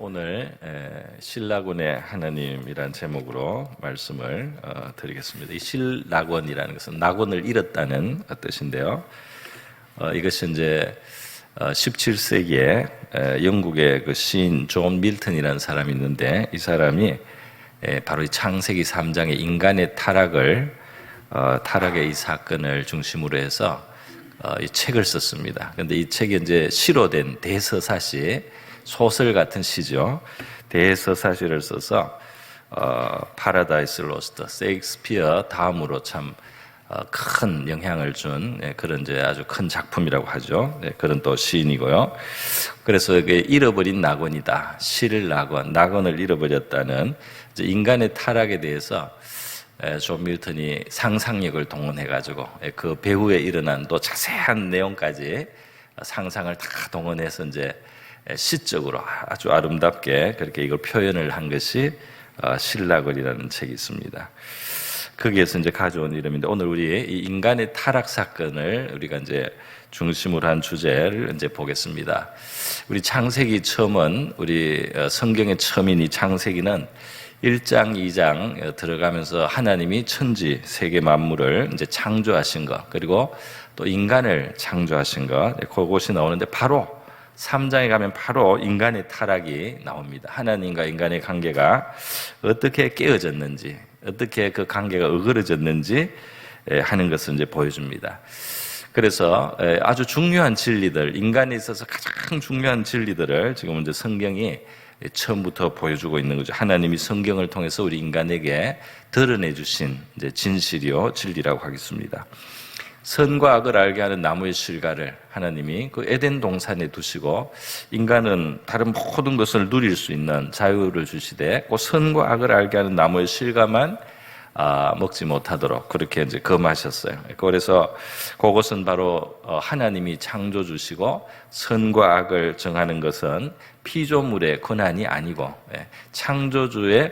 오늘 신라곤의 하나님이란 제목으로 말씀을 드리겠습니다. 이 신라곤이라는 것은 낙원을 잃었다는 뜻인데요. 이것이 이제 17세기에 영국의 그 시인 존 밀턴이라는 사람이 있는데, 이 사람이 바로 이 창세기 3장의 인간의 타락의 이 사건을 중심으로 해서 이 책을 썼습니다. 그런데 이 책이 이제 시로 된 대서사시, 소설 같은 시죠. 대서사시를 써서 파라다이스 로스트, 세익스피어 다음으로 참 큰 영향을 준 그런 이제 아주 큰 작품이라고 하죠. 그런 또 시인이고요. 그래서 이게 잃어버린 낙원이다. 실낙원, 낙원을 잃어버렸다는 이제 인간의 타락에 대해서 존 밀턴이 상상력을 동원해가지고 그 배후에 일어난 또 자세한 내용까지 상상을 다 동원해서 이제 시적으로 아주 아름답게 그렇게 이걸 표현을 한 것이 신라곤이라는 책이 있습니다. 거기에서 이제 가져온 이름인데, 오늘 우리 이 인간의 타락 사건을 우리가 이제 중심으로 한 주제를 이제 보겠습니다. 우리 창세기 처음은, 우리 성경의 처음인 이 창세기는 1장, 2장 들어가면서 하나님이 천지, 세계 만물을 이제 창조하신 것, 그리고 또 인간을 창조하신 것, 그것이 나오는데, 바로 3장에 가면 바로 인간의 타락이 나옵니다. 하나님과 인간의 관계가 어떻게 깨어졌는지, 어떻게 그 관계가 어그러졌는지 하는 것을 이제 보여줍니다. 그래서 아주 중요한 진리들, 인간에 있어서 가장 중요한 진리들을 지금 이제 성경이 처음부터 보여주고 있는 거죠. 하나님이 성경을 통해서 우리 인간에게 드러내 주신 이제 진실이요, 진리라고 하겠습니다. 선과 악을 알게 하는 나무의 실과를 하나님이 그 에덴 동산에 두시고, 인간은 다른 모든 것을 누릴 수 있는 자유를 주시되, 그 선과 악을 알게 하는 나무의 실과만 먹지 못하도록 그렇게 이제 금하셨어요. 그래서 그것은 바로 하나님이 창조 주시고, 선과 악을 정하는 것은 피조물의 권한이 아니고 창조주의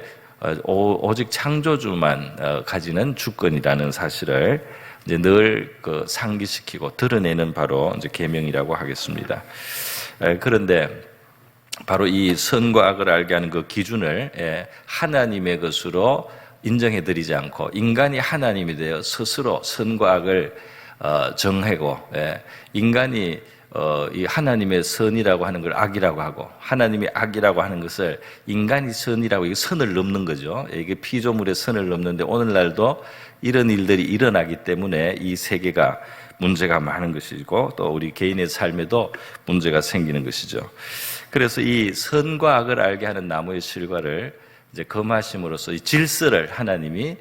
오직 창조주만 가지는 주권이라는 사실을 이제 늘 상기시키고 드러내는 바로 이제 계명이라고 하겠습니다. 그런데 바로 이 선과 악을 알게 하는 그 기준을 하나님의 것으로 인정해드리지 않고, 인간이 하나님이 되어 스스로 선과 악을 정하고, 인간이 이 하나님의 선이라고 하는 걸 악이라고 하고, 하나님이 악이라고 하는 것을 인간이 선이라고, 이게 선을 넘는 거죠. 이게 피조물의 선을 넘는데, 오늘날도 이런 일들이 일어나기 때문에 이 세계가 문제가 많은 것이고, 또 우리 개인의 삶에도 문제가 생기는 것이죠. 그래서 이 선과 악을 알게 하는 나무의 실과를 이제 금하심으로써 이 질서를 하나님이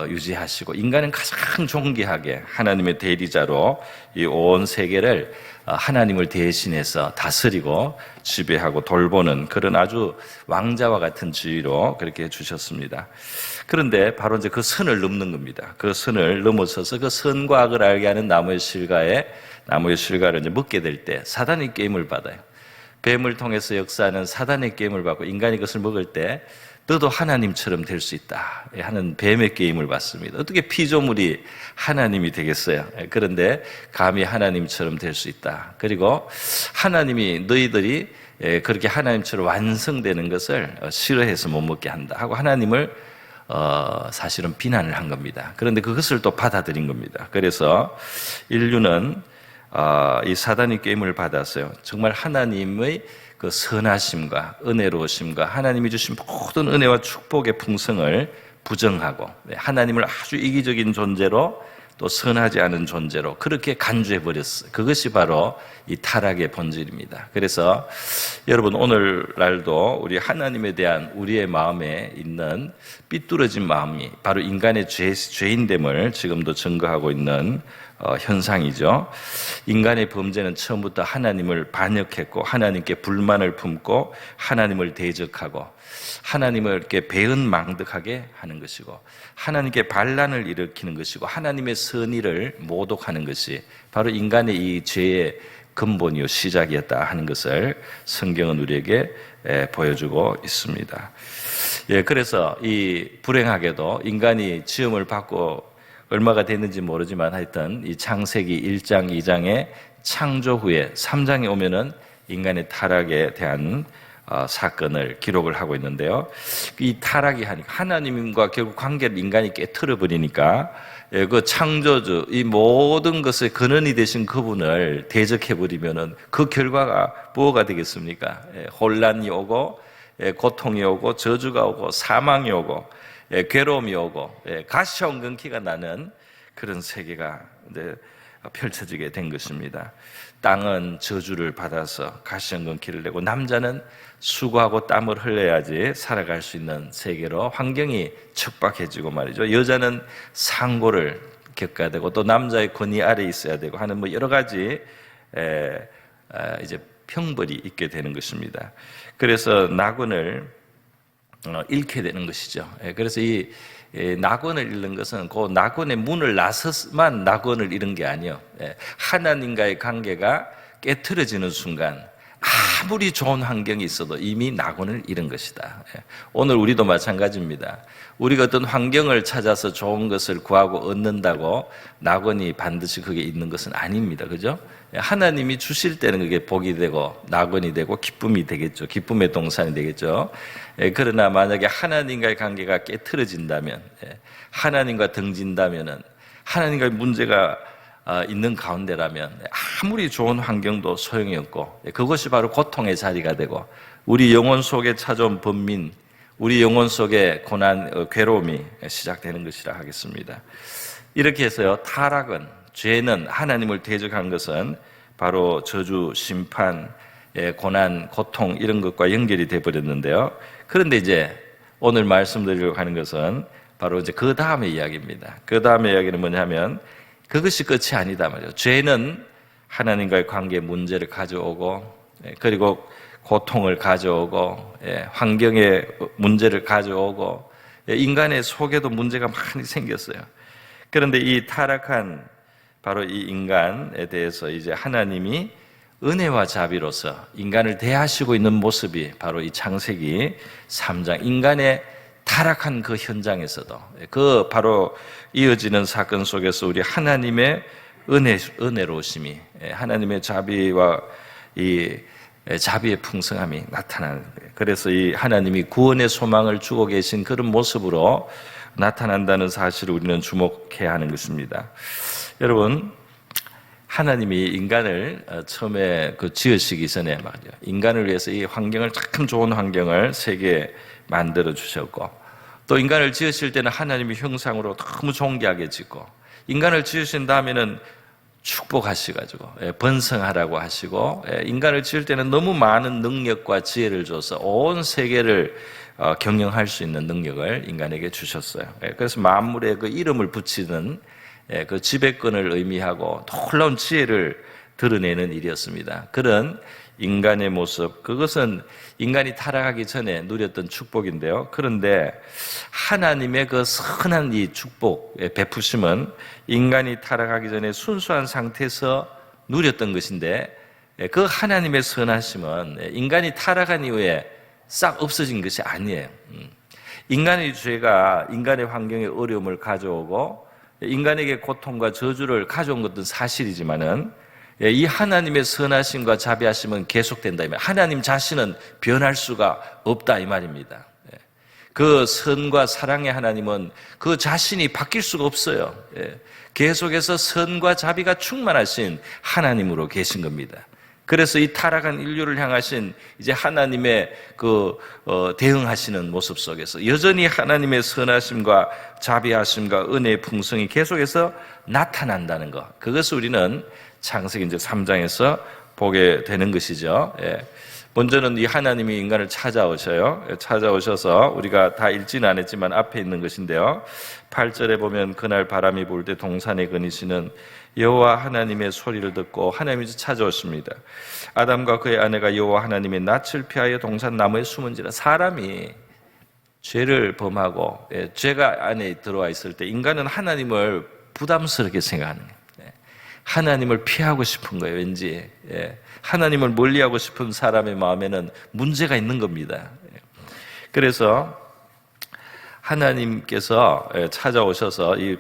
유지하시고, 인간은 가장 존귀하게 하나님의 대리자로 이 온 세계를 하나님을 대신해서 다스리고 지배하고 돌보는 그런 아주 왕자와 같은 지위로 그렇게 해주셨습니다. 그런데 바로 이제 그 선을 넘는 겁니다. 그 선을 넘어서서 그 선과 악을 알게 하는 나무의 실과를 이제 먹게 될 때 사단의 게임을 받아요. 뱀을 통해서 역사하는 사단의 게임을 받고, 인간이 그것을 먹을 때 너도 하나님처럼 될 수 있다 하는 뱀의 게임을 받습니다. 어떻게 피조물이 하나님이 되겠어요? 그런데 감히 하나님처럼 될 수 있다. 그리고 하나님이 너희들이 그렇게 하나님처럼 완성되는 것을 싫어해서 못 먹게 한다 하고 하나님을 사실은 비난을 한 겁니다. 그런데 그것을 또 받아들인 겁니다. 그래서 인류는 이 사단의 게임을 받았어요. 정말 하나님의 그 선하심과 은혜로우심과 하나님이 주신 모든 은혜와 축복의 풍성을 부정하고, 하나님을 아주 이기적인 존재로, 또 선하지 않은 존재로 그렇게 간주해버렸어요. 그것이 바로 이 타락의 본질입니다. 그래서 여러분, 오늘날도 우리 하나님에 대한 우리의 마음에 있는 삐뚤어진 마음이 바로 인간의 죄인됨을 지금도 증거하고 있는 현상이죠. 인간의 범죄는 처음부터 하나님을 반역했고, 하나님께 불만을 품고, 하나님을 대적하고, 하나님을 이렇게 배은망덕하게 하는 것이고, 하나님께 반란을 일으키는 것이고, 하나님의 선의를 모독하는 것이 바로 인간의 이 죄의 근본이요, 시작이었다 하는 것을 성경은 우리에게 보여주고 있습니다. 그래서 이 불행하게도 인간이 지음을 받고 얼마가 됐는지 모르지만 하여튼 이 창세기 1장, 2장의 창조 후에 3장에 오면은 인간의 타락에 대한 사건을 기록을 하고 있는데요. 이 타락이 하니까 하나님과 결국 관계를 인간이 깨트려 버리니까 그 창조주, 이 모든 것의 근원이 되신 그분을 대적해 버리면은 그 결과가 뭐가 되겠습니까? 혼란이 오고 고통이 오고 저주가 오고 사망이 오고 괴로움이 오고 가시연금키가 나는 그런 세계가 펼쳐지게 된 것입니다. 땅은 저주를 받아서 가시연금키를 내고 남자는 수고하고 땀을 흘려야지 살아갈 수 있는 세계로 환경이 척박해지고 말이죠. 여자는 상고를 겪어야 되고 또 남자의 권위 아래 있어야 되고 하는 뭐 여러 가지 이제 형벌이 있게 되는 것입니다. 그래서 낙원을 잃게 되는 것이죠. 그래서 이 낙원을 잃는 것은 그 낙원의 문을 나서만 낙원을 잃은 게 아니에요. 하나님과의 관계가 깨트려지는 순간 아무리 좋은 환경이 있어도 이미 낙원을 잃은 것이다. 오늘 우리도 마찬가지입니다. 우리가 어떤 환경을 찾아서 좋은 것을 구하고 얻는다고 낙원이 반드시 그게 있는 것은 아닙니다. 그죠? 하나님이 주실 때는 그게 복이 되고 낙원이 되고 기쁨이 되겠죠. 기쁨의 동산이 되겠죠. 그러나 만약에 하나님과의 관계가 깨트려진다면, 하나님과 등진다면은, 하나님과의 문제가 있는 가운데라면 아무리 좋은 환경도 소용이 없고 그것이 바로 고통의 자리가 되고 우리 영혼 속에 찾아온 번민, 우리 영혼 속에 고난, 괴로움이 시작되는 것이라 하겠습니다. 이렇게 해서요, 타락은, 죄는, 하나님을 대적한 것은 바로 저주, 심판, 고난, 고통 이런 것과 연결이 되어버렸는데요. 그런데 이제 오늘 말씀드리려고 하는 것은 바로 이제 그 다음의 이야기입니다. 그 다음의 이야기는 뭐냐면 그것이 끝이 아니다 말이에요. 죄는 하나님과의 관계에 문제를 가져오고 그리고 고통을 가져오고 환경에 문제를 가져오고 인간의 속에도 문제가 많이 생겼어요. 그런데 이 타락한 바로 이 인간에 대해서 이제 하나님이 은혜와 자비로서 인간을 대하시고 있는 모습이 바로 이 창세기 3장 인간의 타락한 그 현장에서도 그 바로 이어지는 사건 속에서 우리 하나님의 은혜로우심이 하나님의 자비와 이 자비의 풍성함이 나타나는 거예요. 그래서 이 하나님이 구원의 소망을 주고 계신 그런 모습으로 나타난다는 사실을 우리는 주목해야 하는 것입니다. 여러분, 하나님이 인간을 처음에 지으시기 전에 말이죠. 인간을 위해서 이 환경을 참 좋은 환경을 세계에 만들어 주셨고 또 인간을 지으실 때는 하나님의 형상으로 너무 존귀하게 짓고 인간을 지으신 다음에는 축복하셔가지고 번성하라고 하시고 인간을 지을 때는 너무 많은 능력과 지혜를 줘서 온 세계를 경영할 수 있는 능력을 인간에게 주셨어요. 그래서 만물에 그 이름을 붙이는 그 지배권을 의미하고 놀라운 지혜를 드러내는 일이었습니다. 그런 인간의 모습, 그것은 인간이 타락하기 전에 누렸던 축복인데요. 그런데 하나님의 그 선한 이 축복, 베푸심은 인간이 타락하기 전에 순수한 상태에서 누렸던 것인데 그 하나님의 선하심은 인간이 타락한 이후에 싹 없어진 것이 아니에요. 인간의 죄가 인간의 환경에 어려움을 가져오고 인간에게 고통과 저주를 가져온 것은 사실이지만은 이 하나님의 선하심과 자비하심은 계속된다. 하나님 자신은 변할 수가 없다 이 말입니다. 그 선과 사랑의 하나님은 그 자신이 바뀔 수가 없어요. 계속해서 선과 자비가 충만하신 하나님으로 계신 겁니다. 그래서 이 타락한 인류를 향하신 이제 하나님의 대응하시는 모습 속에서 여전히 하나님의 선하심과 자비하심과 은혜의 풍성이 계속해서 나타난다는 것. 그것을 우리는 창세기 이제 3장에서 보게 되는 것이죠. 먼저는 이 하나님이 인간을 찾아오셔요. 찾아오셔서 우리가 다 읽지는 않았지만 앞에 있는 것인데요. 8절에 보면 그날 바람이 불 때 동산에 거니시는 여호와 하나님의 소리를 듣고 하나님이 찾아오십니다. 아담과 그의 아내가 여호와 하나님의 낯을 피하여 동산 나무에 숨은지라. 사람이 죄를 범하고 죄가 안에 들어와 있을 때 인간은 하나님을 부담스럽게 생각하는 거예요. 하나님을 피하고 싶은 거예요. 왠지 하나님을 멀리하고 싶은 사람의 마음에는 문제가 있는 겁니다. 그래서 하나님께서 찾아오셔서 이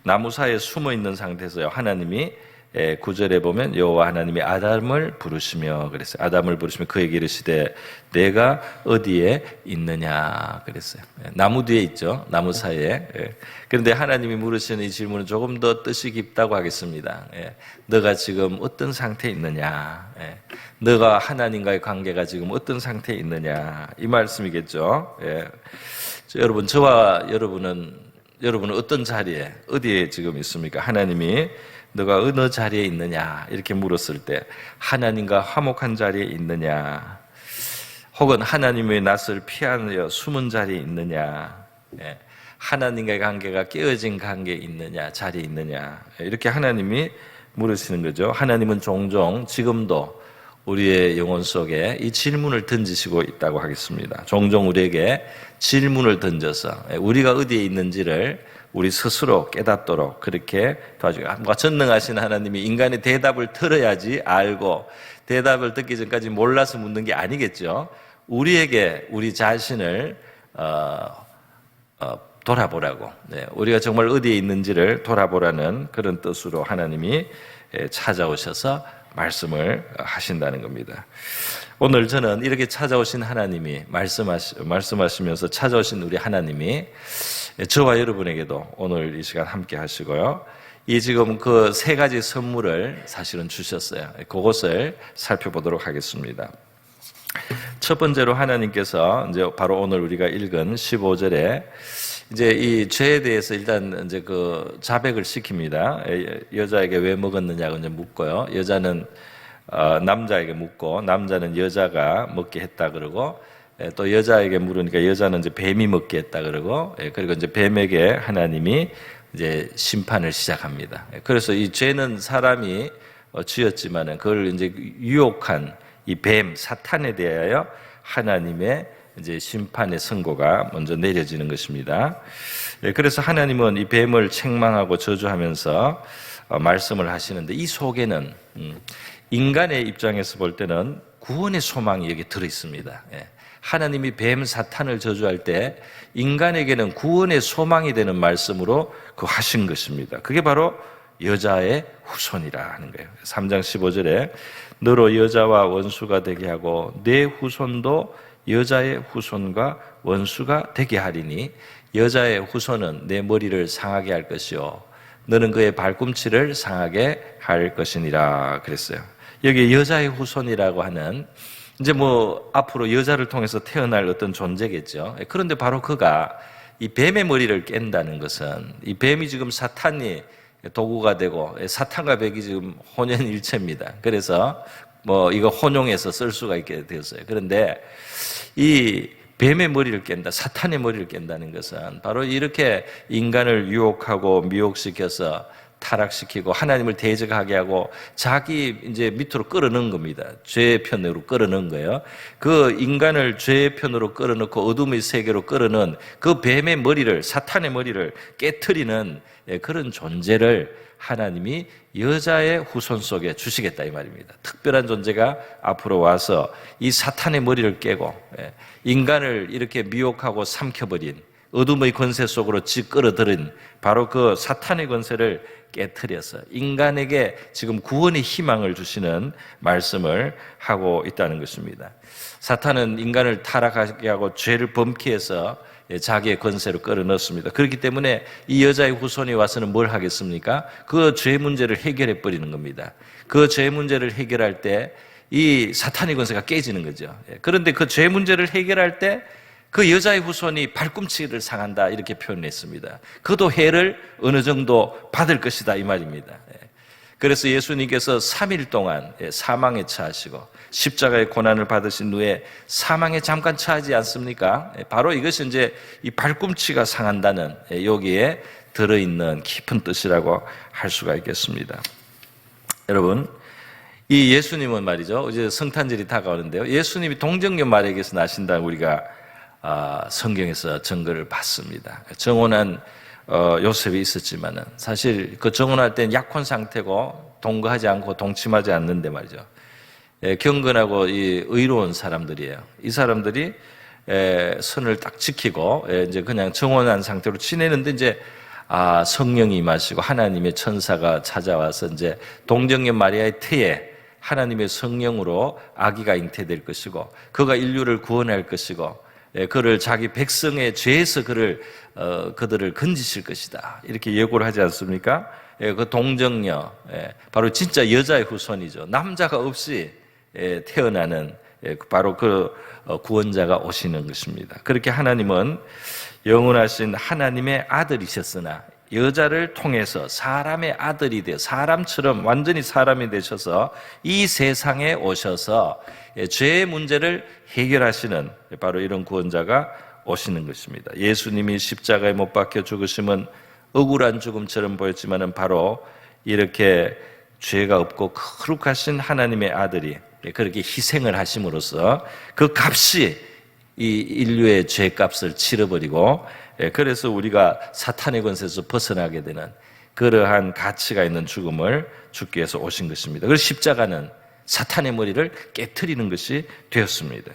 나무 사이에 숨어 있는 상태에서요, 하나님이 9절에 보면 여호와 하나님이 아담을 부르시며 그랬어요. 아담을 부르시며 그에게 이르시되 내가 어디에 있느냐 그랬어요. 나무 뒤에 있죠. 나무 사이에. 그런데 하나님이 물으시는 이 질문은 조금 더 뜻이 깊다고 하겠습니다. 너가 지금 어떤 상태에 있느냐? 너가 하나님과의 관계가 지금 어떤 상태에 있느냐? 이 말씀이겠죠. 여러분, 저와 여러분은 어떤 자리에, 어디에 지금 있습니까? 하나님이 너가 어느 자리에 있느냐 이렇게 물었을 때 하나님과 화목한 자리에 있느냐, 혹은 하나님의 낯을 피하여 숨은 자리에 있느냐, 하나님과의 관계가 깨어진 관계에 있느냐, 자리에 있느냐, 이렇게 하나님이 물으시는 거죠. 하나님은 종종 지금도 우리의 영혼 속에 이 질문을 던지시고 있다고 하겠습니다. 종종 우리에게 질문을 던져서 우리가 어디에 있는지를 우리 스스로 깨닫도록 그렇게 도와주고, 뭔가 전능하신 하나님이 인간의 대답을 들어야지 알고, 대답을 듣기 전까지 몰라서 묻는 게 아니겠죠. 우리에게 우리 자신을 돌아보라고, 우리가 정말 어디에 있는지를 돌아보라는 그런 뜻으로 하나님이 찾아오셔서 말씀을 하신다는 겁니다. 오늘 저는 이렇게 찾아오신 하나님이 말씀하시면서 찾아오신 우리 하나님이 저와 여러분에게도 오늘 이 시간 함께 하시고요. 이 지금 그 세 가지 선물을 사실은 주셨어요. 그것을 살펴보도록 하겠습니다. 첫 번째로 하나님께서 이제 바로 오늘 우리가 읽은 15절에 이제 이 죄에 대해서 일단 이제 그 자백을 시킵니다. 여자에게 왜 먹었느냐고 이제 묻고요. 여자는 남자에게 묻고, 남자는 여자가 먹게 했다 그러고, 또 여자에게 물으니까 여자는 이제 뱀이 먹게 했다 그러고, 그리고 이제 뱀에게 하나님이 이제 심판을 시작합니다. 그래서 이 죄는 사람이 지었지만은 그걸 이제 유혹한 이 뱀 사탄에 대하여 하나님의 이제 심판의 선고가 먼저 내려지는 것입니다. 그래서 하나님은 이 뱀을 책망하고 저주하면서 말씀을 하시는데, 이 속에는 인간의 입장에서 볼 때는 구원의 소망이 여기 들어 있습니다. 하나님이 뱀 사탄을 저주할 때 인간에게는 구원의 소망이 되는 말씀으로 그 하신 것입니다. 그게 바로 여자의 후손이라 하는 거예요. 3장 15절에 너로 여자와 원수가 되게 하고 내 후손도 여자의 후손과 원수가 되게 하리니 여자의 후손은 내 머리를 상하게 할 것이요 너는 그의 발꿈치를 상하게 할 것이니라 그랬어요. 여기 여자의 후손이라고 하는 이제 뭐 앞으로 여자를 통해서 태어날 어떤 존재겠죠. 그런데 바로 그가 이 뱀의 머리를 깬다는 것은 이 뱀이 지금 사탄이 도구가 되고 사탄과 뱀이 지금 혼연일체입니다. 그래서 뭐 이거 혼용해서 쓸 수가 있게 되었어요. 그런데 이 뱀의 머리를 깬다, 사탄의 머리를 깬다는 것은 바로 이렇게 인간을 유혹하고 미혹시켜서 타락시키고 하나님을 대적하게 하고 자기 이제 밑으로 끌어넣은 겁니다. 죄의 편으로 끌어넣은 거예요. 그 인간을 죄의 편으로 끌어넣고 어둠의 세계로 끌어넣은 그 뱀의 머리를, 사탄의 머리를 깨트리는 그런 존재를 하나님이 여자의 후손 속에 주시겠다 이 말입니다. 특별한 존재가 앞으로 와서 이 사탄의 머리를 깨고 인간을 이렇게 미혹하고 삼켜버린 어둠의 권세 속으로 끌어들인 바로 그 사탄의 권세를 깨트려서 인간에게 지금 구원의 희망을 주시는 말씀을 하고 있다는 것입니다. 사탄은 인간을 타락하게 하고 죄를 범케 해서 자기의 권세로 끌어넣습니다. 그렇기 때문에 이 여자의 후손이 와서는 뭘 하겠습니까? 그 죄 문제를 해결해 버리는 겁니다. 그 죄 문제를 해결할 때 이 사탄의 권세가 깨지는 거죠. 그런데 그 죄 문제를 해결할 때 그 여자의 후손이 발꿈치를 상한다 이렇게 표현했습니다. 그도 해를 어느 정도 받을 것이다 이 말입니다. 그래서 예수님께서 3일 동안 사망에 처하시고 십자가의 고난을 받으신 후에 사망에 잠깐 처하지 않습니까? 바로 이것이 이제 이 발꿈치가 상한다는 여기에 들어있는 깊은 뜻이라고 할 수가 있겠습니다. 여러분, 이 예수님은 말이죠. 이제 성탄절이 다가오는데요. 예수님이 동정녀 마리아에게서 나신다는 우리가 성경에서 증거를 받습니다. 정혼한 요셉이 있었지만은 사실 그 정혼할 때는 약혼 상태고 동거하지 않고 동침하지 않는데 말이죠. 경건하고 이 의로운 사람들이에요. 이 사람들이 선을 딱 지키고 이제 그냥 정혼한 상태로 지내는데 이제 성령이 임하시고 하나님의 천사가 찾아와서 이제 동정녀 마리아의 태에 하나님의 성령으로 아기가 잉태될 것이고 그가 인류를 구원할 것이고 그를 자기 백성의 죄에서 그들을 건지실 것이다. 이렇게 예고를 하지 않습니까? 그 동정녀, 바로 진짜 여자의 후손이죠. 남자가 없이 태어나는 바로 그 구원자가 오시는 것입니다. 그렇게 하나님은 영원하신 하나님의 아들이셨으나 여자를 통해서 사람의 아들이 되어 사람처럼 완전히 사람이 되셔서 이 세상에 오셔서 죄의 문제를 해결하시는 바로 이런 구원자가 오시는 것입니다. 예수님이 십자가에 못 박혀 죽으심은 억울한 죽음처럼 보였지만은 바로 이렇게 죄가 없고 거룩하신 하나님의 아들이 그렇게 희생을 하심으로써 그 값이 이 인류의 죄값을 치러버리고 그래서 우리가 사탄의 권세에서 벗어나게 되는 그러한 가치가 있는 죽음을 주기 위해서 오신 것입니다. 그래서 십자가는 사탄의 머리를 깨트리는 것이 되었습니다.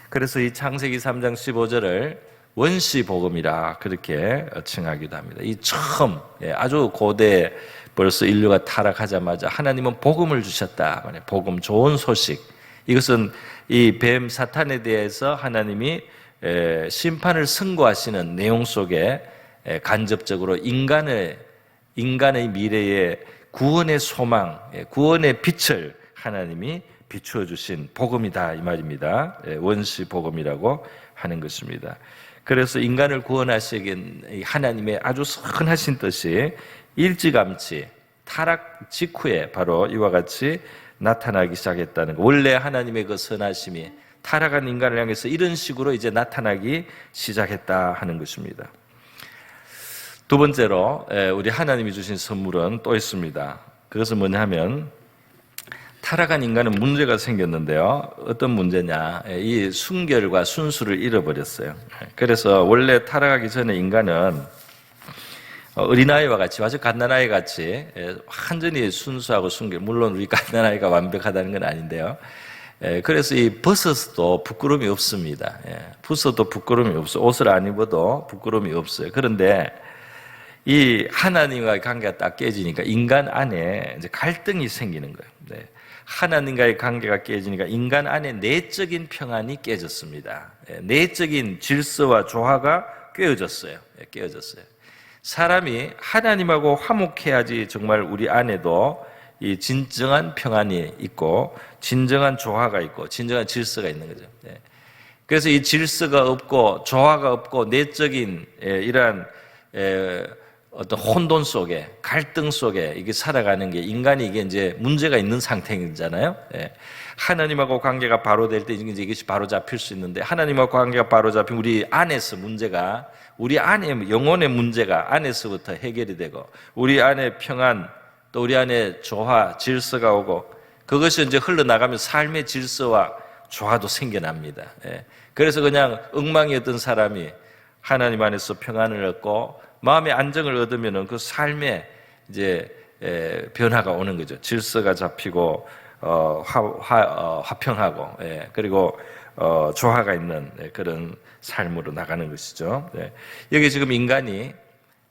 그래서 이 창세기 3장 15절을 원시복음이라 그렇게 칭하기도 합니다. 이 처음 아주 고대 벌써 인류가 타락하자마자 하나님은 복음을 주셨다. 복음, 좋은 소식. 이것은 이 뱀 사탄에 대해서 하나님이 심판을 선고하시는 내용 속에 간접적으로 인간의 미래의 구원의 소망, 구원의 빛을 하나님이 비추어 주신 복음이다 이 말입니다. 원시 복음이라고 하는 것입니다. 그래서 인간을 구원하시긴 하나님의 아주 선하신 뜻이 일찌감치 타락 직후에 바로 이와 같이 나타나기 시작했다는 것. 원래 하나님의 그 선하심이 타락한 인간을 향해서 이런 식으로 이제 나타나기 시작했다 하는 것입니다. 두 번째로 우리 하나님이 주신 선물은 또 있습니다. 그것은 뭐냐면 타락한 인간은 문제가 생겼는데요. 어떤 문제냐? 이 순결과 순수를 잃어버렸어요. 그래서 원래 타락하기 전에 인간은 어린아이와 같이 아주 갓난아이 같이 완전히 순수하고 순결, 물론 우리 갓난아이가 완벽하다는 건 아닌데요. 그래서 이 벗어도 부끄러움이 없습니다. 벗어도 부끄러움이 없어요. 옷을 안 입어도 부끄러움이 없어요. 그런데 이 하나님과의 관계가 딱 깨지니까 인간 안에 이제 갈등이 생기는 거예요. 하나님과의 관계가 깨지니까 인간 안에 내적인 평안이 깨졌습니다. 내적인 질서와 조화가 깨어졌어요. 사람이 하나님하고 화목해야지 정말 우리 안에도 이 진정한 평안이 있고 진정한 조화가 있고 진정한 질서가 있는 거죠. 그래서 이 질서가 없고 조화가 없고 내적인 이러한 어떤 혼돈 속에 갈등 속에 이게 살아가는 게 인간이 이게 이제 문제가 있는 상태이잖아요. 하나님하고 관계가 바로 될 때 이제 이것이 바로 잡힐 수 있는데 하나님하고 관계가 바로 잡히면 우리 안에서 문제가 우리 안에 영혼의 문제가 안에서부터 해결이 되고 우리 안에 평안 또 우리 안에 조화 질서가 오고 그것이 이제 흘러나가면 삶의 질서와 조화도 생겨납니다. 그래서 그냥 엉망이었던 사람이 하나님 안에서 평안을 얻고 마음의 안정을 얻으면은 그 삶에 이제 변화가 오는 거죠. 질서가 잡히고 화평하고 그리고 조화가 있는 그런 삶으로 나가는 것이죠. 여기 지금 인간이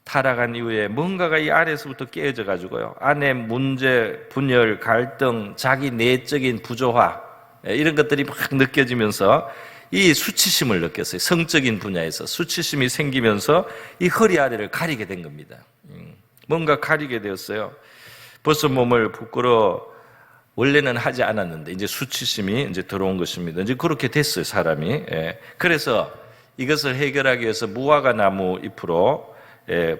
타락한 이후에 뭔가가 이 안에서부터 깨어져 가지고요. 안에 문제, 분열, 갈등, 자기 내적인 부조화 이런 것들이 막 느껴지면서 이 수치심을 느꼈어요. 성적인 분야에서 수치심이 생기면서 이 허리 아래를 가리게 된 겁니다. 뭔가 가리게 되었어요. 벌써 몸을 원래는 하지 않았는데 이제 수치심이 이제 들어온 것입니다. 이제 그렇게 됐어요, 사람이. 그래서 이것을 해결하기 위해서 무화과 나무 잎으로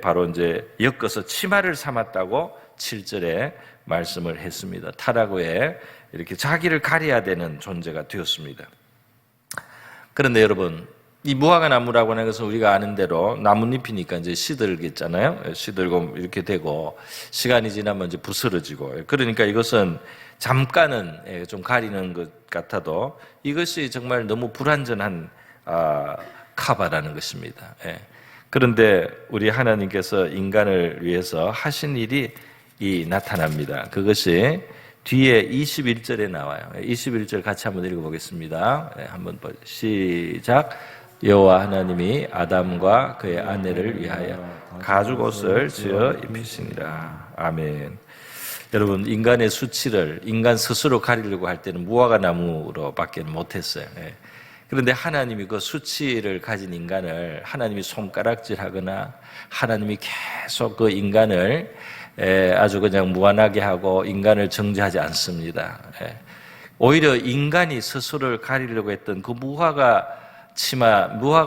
바로 이제 엮어서 치마를 삼았다고 7절에 말씀을 했습니다. 타락 후에 이렇게 자기를 가려야 되는 존재가 되었습니다. 그런데 여러분, 이 무화과 나무라고 하는 것은 우리가 아는 대로 나뭇잎이니까 이제 시들겠잖아요. 시들고 이렇게 되고 시간이 지나면 이제 부스러지고 그러니까 이것은 잠깐은 좀 가리는 것 같아도 이것이 정말 너무 불완전한 카바라는 것입니다. 그런데 우리 하나님께서 인간을 위해서 하신 일이 나타납니다. 그것이 뒤에 21절에 나와요. 21절 같이 한번 읽어보겠습니다. 한번 시작. 여호와 하나님이 아담과 그의 아내를 위하여 가죽옷을 지어 입히시니라. 아멘. 여러분, 인간의 수치를 인간 스스로 가리려고 할 때는 무화과 나무로밖에 못했어요. 그런데 하나님이 그 수치를 가진 인간을 하나님이 손가락질하거나 하나님이 계속 그 인간을 아주 그냥 무한하게 하고 인간을 정죄하지 않습니다. 오히려 인간이 스스로를 가리려고 했던 그 무화과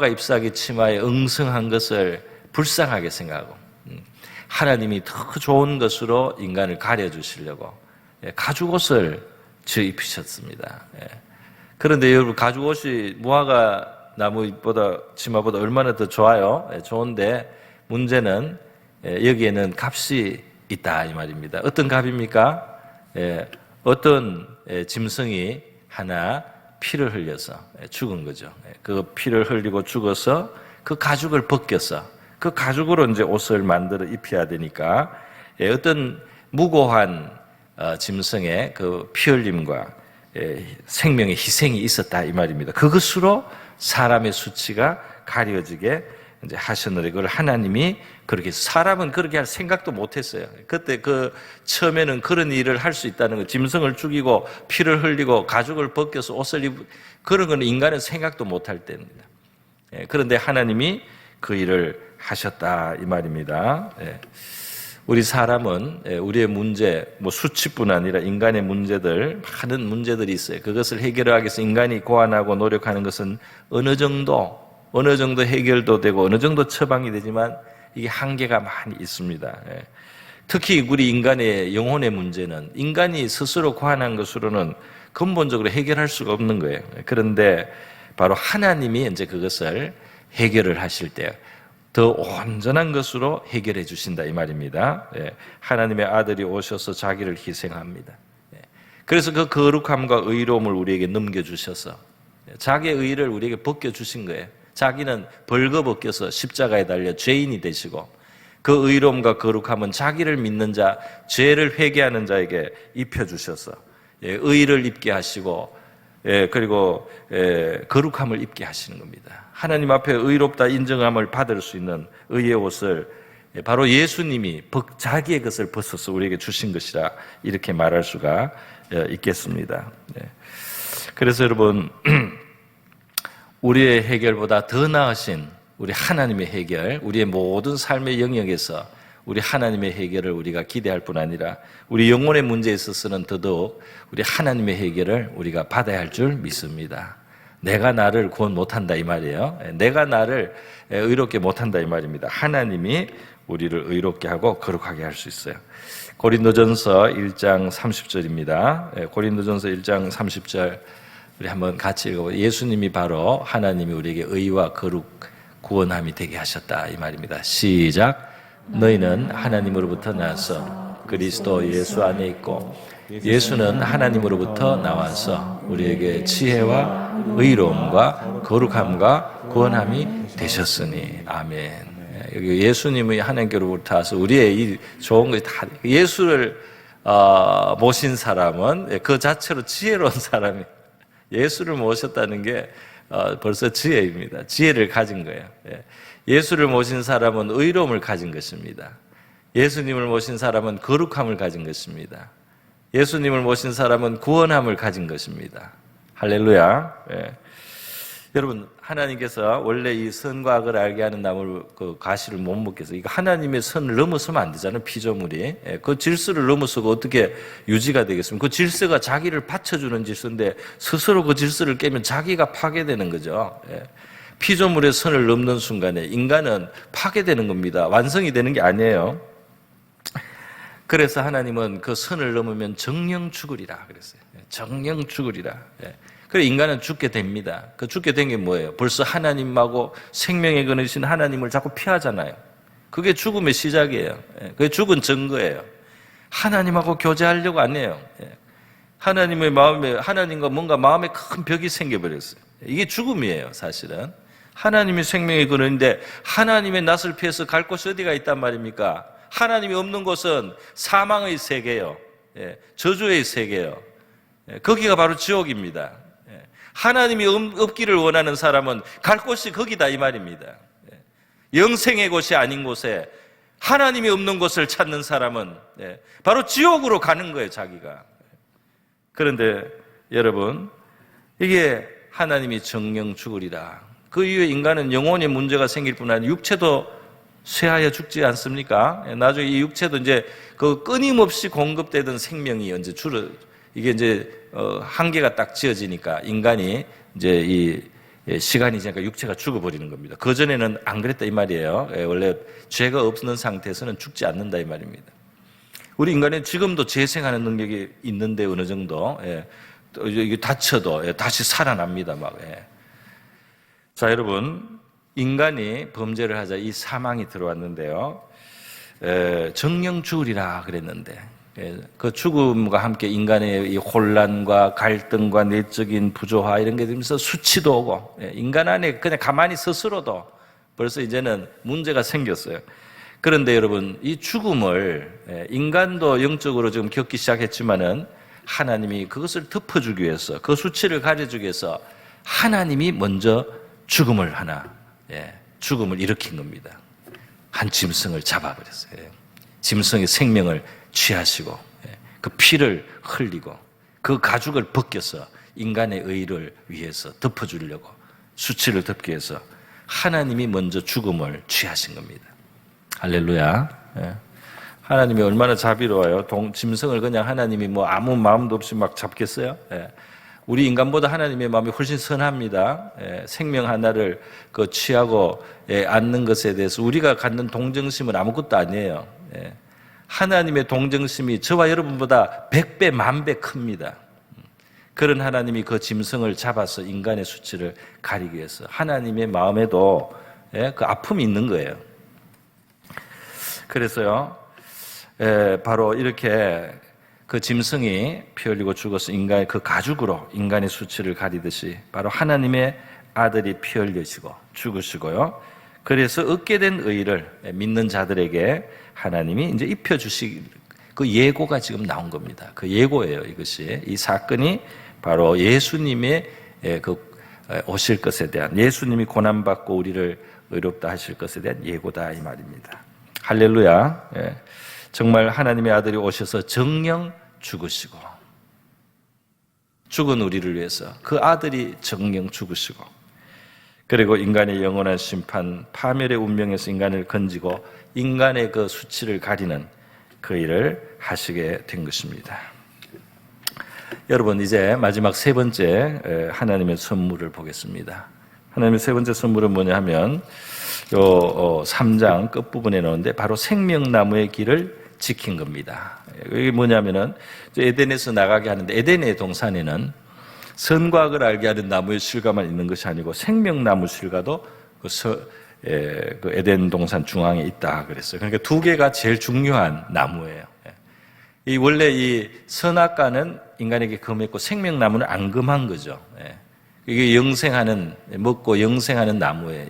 잎사귀 치마에 응성한 것을 불쌍하게 생각하고 하나님이 더 좋은 것으로 인간을 가려주시려고 가죽옷을 지어 입히셨습니다. 그런데 여러분, 가죽옷이 무화과 나무보다 치마보다 얼마나 더 좋아요? 좋은데 문제는 여기에는 값이 있다 이 말입니다. 어떤 값입니까? 어떤 짐승이 하나 피를 흘려서 죽은 거죠. 그 피를 흘리고 죽어서 그 가죽을 벗겨서 그 가죽으로 이제 옷을 만들어 입혀야 되니까 어떤 무고한 짐승의 그 피 흘림과 생명의 희생이 있었다 이 말입니다. 그것으로 사람의 수치가 가려지게 이제 하셨는데 그걸 하나님이 그렇게 사람은 그렇게 할 생각도 못했어요. 그때 그 처음에는 그런 일을 할 수 있다는 거, 짐승을 죽이고 피를 흘리고 가죽을 벗겨서 옷을 입고 그런 건 인간은 생각도 못할 때입니다. 그런데 하나님이 그 일을 하셨다 이 말입니다. 우리 사람은 우리의 문제, 수치뿐 아니라 인간의 문제들, 많은 문제들이 있어요. 그것을 해결하기 위해서 인간이 고안하고 노력하는 것은 어느 정도 해결도 되고 어느 정도 처방이 되지만 이게 한계가 많이 있습니다. 특히 우리 인간의 영혼의 문제는 인간이 스스로 고안한 것으로는 근본적으로 해결할 수가 없는 거예요. 그런데 바로 하나님이 이제 그것을 해결을 하실 때 더 온전한 것으로 해결해 주신다 이 말입니다. 하나님의 아들이 오셔서 자기를 희생합니다. 그래서 그 거룩함과 의로움을 우리에게 넘겨주셔서 자기의 의를 우리에게 벗겨주신 거예요. 자기는 벌거벗겨서 십자가에 달려 죄인이 되시고 그 의로움과 거룩함은 자기를 믿는 자, 죄를 회개하는 자에게 입혀주셔서 의를 입게 하시고 그리고 거룩함을 입게 하시는 겁니다. 하나님 앞에 의롭다 인정함을 받을 수 있는 의의 옷을 바로 예수님이 자기의 것을 벗어서 우리에게 주신 것이라 이렇게 말할 수가 있겠습니다. 그래서 여러분, 우리의 해결보다 더 나으신 우리 하나님의 해결, 우리의 모든 삶의 영역에서 우리 하나님의 해결을 우리가 기대할 뿐 아니라 우리 영혼의 문제에 있어서는 더더욱 우리 하나님의 해결을 우리가 받아야 할 줄 믿습니다. 내가 나를 구원 못한다 이 말이에요. 내가 나를 의롭게 못한다 이 말입니다. 하나님이 우리를 의롭게 하고 거룩하게 할 수 있어요. 고린도전서 1장 30절입니다. 고린도전서 1장 30절 우리 한번 같이 읽어보죠. 예수님이 바로 하나님이 우리에게 의와 거룩 구원함이 되게 하셨다 이 말입니다. 시작. 너희는 하나님으로부터 나서 그리스도 예수 안에 있고 예수는 하나님으로부터 나와서 우리에게 지혜와 의로움과 거룩함과 구원함이 되셨으니 아멘. 여기 예수님의 하나님께로부터 와서 우리의 이 좋은 것이 다 예수를 모신 사람은 그 자체로 지혜로운 사람이 예수를 모셨다는 게 벌써 지혜입니다. 지혜를 가진 거예요. 예수를 모신 사람은 의로움을 가진 것입니다. 예수님을 모신 사람은 거룩함을 가진 것입니다. 예수님을 모신 사람은 구원함을 가진 것입니다. 할렐루야. 여러분, 하나님께서 원래 이 선과 악을 알게 하는 나무를 그 가시를 못 먹게 해서 이거 하나님의 선을 넘어서면 안 되잖아요. 피조물이. 그 질서를 넘어서고 어떻게 유지가 되겠습니까? 그 질서가 자기를 받쳐주는 질서인데 스스로 그 질서를 깨면 자기가 파괴되는 거죠. 피조물의 선을 넘는 순간에 인간은 파괴되는 겁니다. 완성이 되는 게 아니에요. 그래서 하나님은 그 선을 넘으면 정령 죽으리라 그랬어요. 정령 죽으리라. 그래 인간은 죽게 됩니다. 그 죽게 된 게 뭐예요? 벌써 하나님하고 생명의 근원이신 하나님을 자꾸 피하잖아요. 그게 죽음의 시작이에요. 그게 죽은 증거예요. 하나님하고 교제하려고 안 해요. 하나님의 마음에 하나님과 뭔가 마음에 큰 벽이 생겨버렸어요. 이게 죽음이에요, 사실은. 하나님이 생명의 근원인데 하나님의 낯을 피해서 갈 곳이 어디가 있단 말입니까? 하나님이 없는 곳은 사망의 세계예요. 저주의 세계예요. 거기가 바로 지옥입니다. 하나님이 없기를 원하는 사람은 갈 곳이 거기다 이 말입니다. 영생의 곳이 아닌 곳에 하나님이 없는 곳을 찾는 사람은 바로 지옥으로 가는 거예요, 자기가. 그런데 여러분, 이게 하나님이 정령 죽으리라. 그 이후에 인간은 영혼의 문제가 생길 뿐 아니라 육체도 쇠하여 죽지 않습니까? 나중에 이 육체도 이제 그 끊임없이 공급되던 생명이 이제 이게 이제 한계가 딱 지어지니까 인간이 이제 이 시간이 지나니까 육체가 죽어버리는 겁니다. 그전에는 안 그랬다 이 말이에요. 원래 죄가 없는 상태에서는 죽지 않는다 이 말입니다. 우리 인간은 지금도 재생하는 능력이 있는데 어느 정도 이게 다쳐도 다시 살아납니다. 막. 자, 여러분, 인간이 범죄를 하자 이 사망이 들어왔는데요. 정령 죽으리라 그랬는데 그 죽음과 함께 인간의 이 혼란과 갈등과 내적인 부조화 이런 게 들면서 수치도 오고 인간 안에 그냥 가만히 스스로도 벌써 이제는 문제가 생겼어요. 그런데 여러분, 이 죽음을 인간도 영적으로 지금 겪기 시작했지만은 하나님이 그것을 덮어주기 위해서 그 수치를 가려주기 위해서 하나님이 먼저 죽음을 죽음을 일으킨 겁니다. 한 짐승을 잡아버렸어요. 짐승의 생명을 취하시고 그 피를 흘리고 그 가죽을 벗겨서 인간의 의를 위해서 덮어주려고 수치를 덮기 위해서 하나님이 먼저 죽음을 취하신 겁니다. 할렐루야. 하나님이 얼마나 자비로워요. 짐승을 그냥 하나님이 뭐 아무 마음도 없이 막 잡겠어요? 우리 인간보다 하나님의 마음이 훨씬 선합니다. 생명 하나를 취하고 앉는 것에 대해서 우리가 갖는 동정심은 아무것도 아니에요. 하나님의 동정심이 저와 여러분보다 100배, 10,000배 큽니다. 그런 하나님이 그 짐승을 잡아서 인간의 수치를 가리기 위해서 하나님의 마음에도 그 아픔이 있는 거예요. 그래서요, 바로 이렇게 그 짐승이 피 흘리고 죽어서 인간의 그 가죽으로 인간의 수치를 가리듯이 바로 하나님의 아들이 피 흘리시고 죽으시고요. 그래서 얻게 된 의를 믿는 자들에게 하나님이 이제 입혀주시 그 예고가 지금 나온 겁니다. 그 예고예요, 이것이. 이 사건이 바로 예수님의 오실 것에 대한, 예수님이 고난받고 우리를 의롭다 하실 것에 대한 예고다 이 말입니다. 할렐루야. 정말 하나님의 아들이 오셔서 정령 죽으시고 죽은 우리를 위해서 그 아들이 정령 죽으시고 그리고 인간의 영원한 심판, 파멸의 운명에서 인간을 건지고 인간의 그 수치를 가리는 그 일을 하시게 된 것입니다. 여러분, 이제 마지막 세 번째 하나님의 선물을 보겠습니다. 하나님의 세 번째 선물은 뭐냐 하면 요 3장 끝부분에 나오는데 바로 생명나무의 길을 지킨 겁니다. 이게 뭐냐면은 에덴에서 나가게 하는데 에덴의 동산에는 선과 악을 알게 하는 나무의 실과만 있는 것이 아니고 생명나무 실과도 그 에덴 동산 중앙에 있다 그랬어요. 그러니까 두 개가 제일 중요한 나무예요. 이 원래 이 선악과는 인간에게 금했고 생명나무는 안 금한 거죠. 이게 영생하는, 먹고 영생하는 나무예요.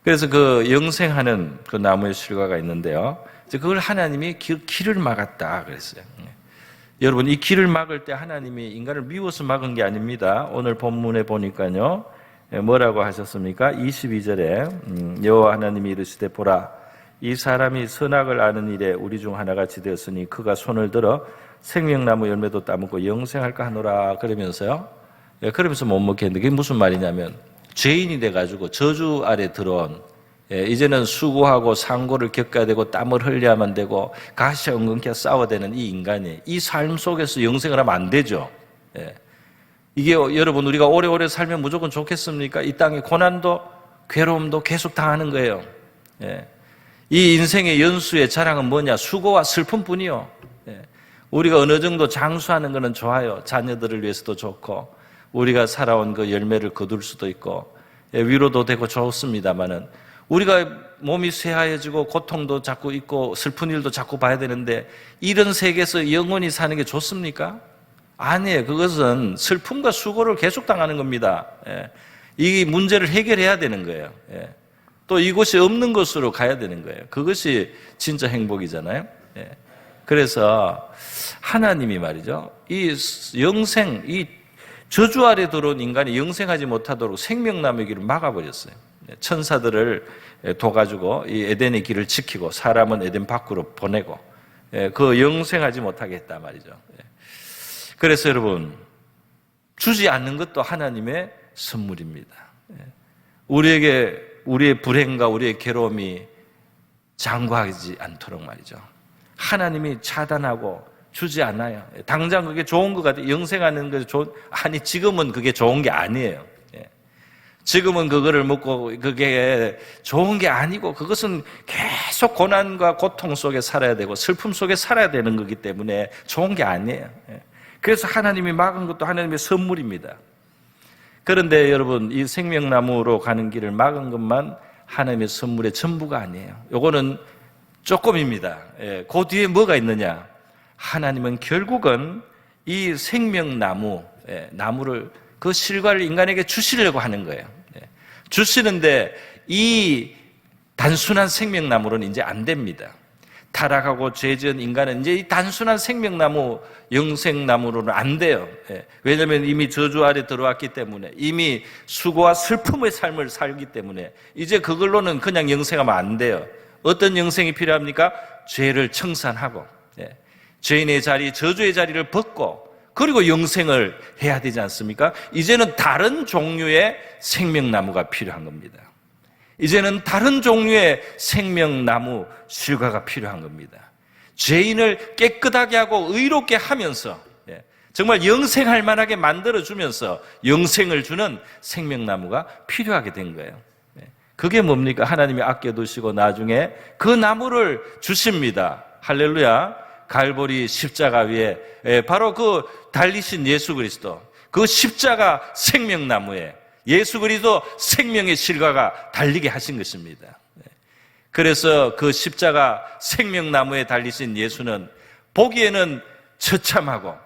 그래서 그 영생하는 그 나무의 실과가 있는데요. 그걸 하나님이 길을 막았다 그랬어요. 여러분, 이 길을 막을 때 하나님이 인간을 미워서 막은 게 아닙니다. 오늘 본문에 보니까요. 뭐라고 하셨습니까? 22절에 여호와 하나님이 이르시되 보라, 이 사람이 선악을 아는 일에 우리 중 하나같이 되었으니 그가 손을 들어 생명나무 열매도 따먹고 영생할까 하노라 그러면서요. 그러면서 못 먹게 했는데 그게 무슨 말이냐면 죄인이 돼가지고 저주 아래 들어온 이제는 수고하고 상고를 겪어야 되고 땀을 흘려야만 되고 가시와 은근케 싸워야 되는 이 인간이 이 삶 속에서 영생을 하면 안 되죠. 이게 여러분, 우리가 오래오래 살면 무조건 좋겠습니까? 이 땅에 고난도 괴로움도 계속 당하는 거예요. 이 인생의 연수의 자랑은 뭐냐? 수고와 슬픔뿐이요. 우리가 어느 정도 장수하는 것은 좋아요. 자녀들을 위해서도 좋고 우리가 살아온 그 열매를 거둘 수도 있고 위로도 되고 좋습니다만은 우리가 몸이 쇠하여지고 고통도 자꾸 있고 슬픈 일도 자꾸 봐야 되는데 이런 세계에서 영원히 사는 게 좋습니까? 아니에요. 그것은 슬픔과 수고를 계속 당하는 겁니다. 이 문제를 해결해야 되는 거예요. 또 이곳이 없는 곳으로 가야 되는 거예요. 그것이 진짜 행복이잖아요. 그래서 하나님이 말이죠. 이 영생, 이 저주 아래 들어온 인간이 영생하지 못하도록 생명나무의 길을 막아버렸어요. 천사들을 둬가지고 이 에덴의 길을 지키고 사람은 에덴 밖으로 보내고 그 영생하지 못하게 했단 말이죠. 그래서 여러분, 주지 않는 것도 하나님의 선물입니다. 우리에게 우리의 불행과 우리의 괴로움이 장구하지 않도록 말이죠. 하나님이 차단하고 주지 않아요. 당장 그게 좋은 것 같아요. 영생하는 것이 아니, 지금은 그게 좋은 게 아니에요. 지금은 그거를 먹고 그게 좋은 게 아니고 그것은 계속 고난과 고통 속에 살아야 되고 슬픔 속에 살아야 되는 거기 때문에 좋은 게 아니에요. 그래서 하나님이 막은 것도 하나님의 선물입니다. 그런데 여러분, 이 생명나무로 가는 길을 막은 것만 하나님의 선물의 전부가 아니에요. 요거는 조금입니다. 그 뒤에 뭐가 있느냐? 하나님은 결국은 이 생명나무, 나무를, 그 실과를 인간에게 주시려고 하는 거예요. 주시는데 이 단순한 생명나무로는 이제 안 됩니다. 타락하고 죄 지은 인간은 이제 이 단순한 생명나무, 영생나무로는 안 돼요. 왜냐하면 이미 저주 아래 들어왔기 때문에, 이미 수고와 슬픔의 삶을 살기 때문에 이제 그걸로는 그냥 영생하면 안 돼요. 어떤 영생이 필요합니까? 죄를 청산하고 죄인의 자리, 저주의 자리를 벗고 그리고 영생을 해야 되지 않습니까? 이제는 다른 종류의 생명나무가 필요한 겁니다. 이제는 다른 종류의 생명나무 실과가 필요한 겁니다. 죄인을 깨끗하게 하고 의롭게 하면서 정말 영생할 만하게 만들어주면서 영생을 주는 생명나무가 필요하게 된 거예요. 그게 뭡니까? 하나님이 아껴두시고 나중에 그 나무를 주십니다. 할렐루야. 갈보리 십자가 위에 바로 그 달리신 예수 그리스도, 그 십자가 생명나무에 예수 그리스도 생명의 실과가 달리게 하신 것입니다. 그래서 그 십자가 생명나무에 달리신 예수는 보기에는 처참하고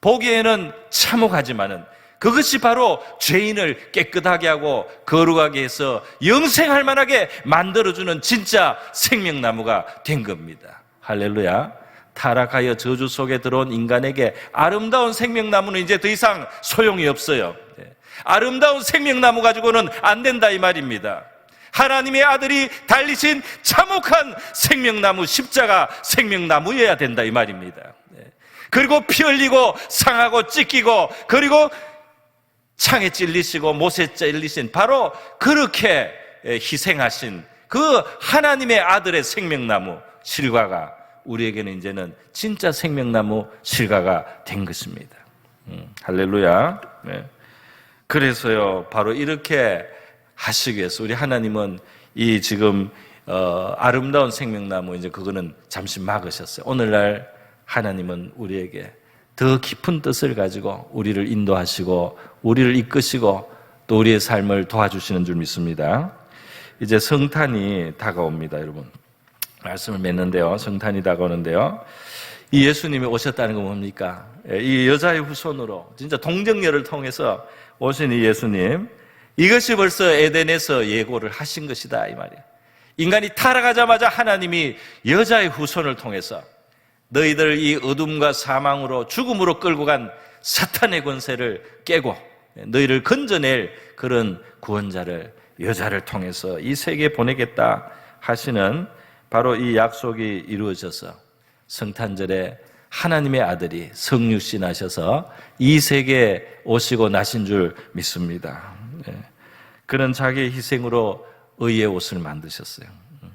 보기에는 참혹하지만은 그것이 바로 죄인을 깨끗하게 하고 거룩하게 해서 영생할 만하게 만들어주는 진짜 생명나무가 된 겁니다. 할렐루야. 타락하여 저주 속에 들어온 인간에게 아름다운 생명나무는 이제 더 이상 소용이 없어요. 아름다운 생명나무 가지고는 안 된다 이 말입니다. 하나님의 아들이 달리신 참혹한 생명나무, 십자가 생명나무여야 된다 이 말입니다. 그리고 피 흘리고 상하고 찢기고 그리고 창에 찔리시고 못에 찔리신 바로 그렇게 희생하신 그 하나님의 아들의 생명나무 실과가 우리에게는 이제는 진짜 생명나무 실과가 된 것입니다. 할렐루야. 그래서요, 바로 이렇게 하시기 위해서 우리 하나님은 이 지금 아름다운 생명나무, 이제 그거는 잠시 막으셨어요. 오늘날 하나님은 우리에게 더 깊은 뜻을 가지고 우리를 인도하시고 우리를 이끄시고 또 우리의 삶을 도와주시는 줄 믿습니다. 이제 성탄이 다가옵니다, 여러분. 말씀을 맺는데요, 성탄이 다가오는데요, 이 예수님이 오셨다는 건 뭡니까? 이 여자의 후손으로 진짜 동정녀를 통해서 오신 이 예수님, 이것이 벌써 에덴에서 예고를 하신 것이다 이 말이에요. 인간이 타락하자마자 하나님이 여자의 후손을 통해서 너희들 이 어둠과 사망으로 죽음으로 끌고 간 사탄의 권세를 깨고 너희를 건져낼 그런 구원자를 여자를 통해서 이 세계에 보내겠다 하시는 바로 이 약속이 이루어져서 성탄절에 하나님의 아들이 성육신 하셔서 이 세계에 오시고 나신 줄 믿습니다. 그는 자기의 희생으로 의의 옷을 만드셨어요.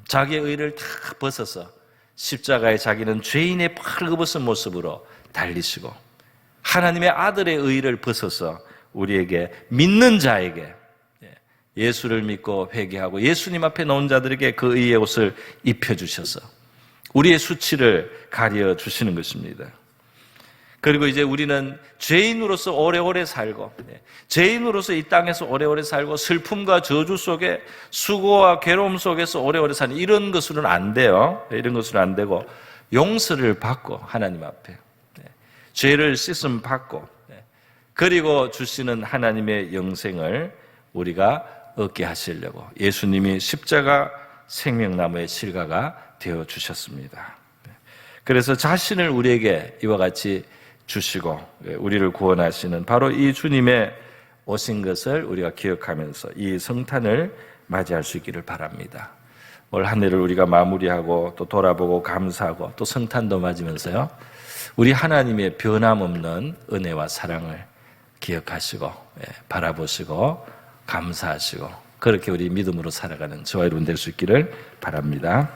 자기의 의를 다 벗어서 십자가에 자기는 죄인의 벌거벗은 모습으로 달리시고 하나님의 아들의 의를 벗어서 우리에게 믿는 자에게 예수를 믿고 회개하고 예수님 앞에 놓은 자들에게 그 의의 옷을 입혀주셔서 우리의 수치를 가려 주시는 것입니다. 그리고 이제 우리는 죄인으로서 오래오래 살고 죄인으로서 이 땅에서 오래오래 살고 슬픔과 저주 속에 수고와 괴로움 속에서 오래오래 사는 이런 것으로는 안 돼요. 이런 것으로는 안 되고 용서를 받고 하나님 앞에 죄를 씻음 받고 그리고 주시는 하나님의 영생을 우리가 얻게 하시려고 예수님이 십자가 생명나무의 실과가 되어 주셨습니다. 그래서 자신을 우리에게 이와 같이 주시고 우리를 구원하시는 바로 이 주님의 오신 것을 우리가 기억하면서 이 성탄을 맞이할 수 있기를 바랍니다. 올 한 해를 우리가 마무리하고 또 돌아보고 감사하고 또 성탄도 맞으면서요, 우리 하나님의 변함없는 은혜와 사랑을 기억하시고 바라보시고 감사하시고 그렇게 우리 믿음으로 살아가는 저와 여러분 될 수 있기를 바랍니다.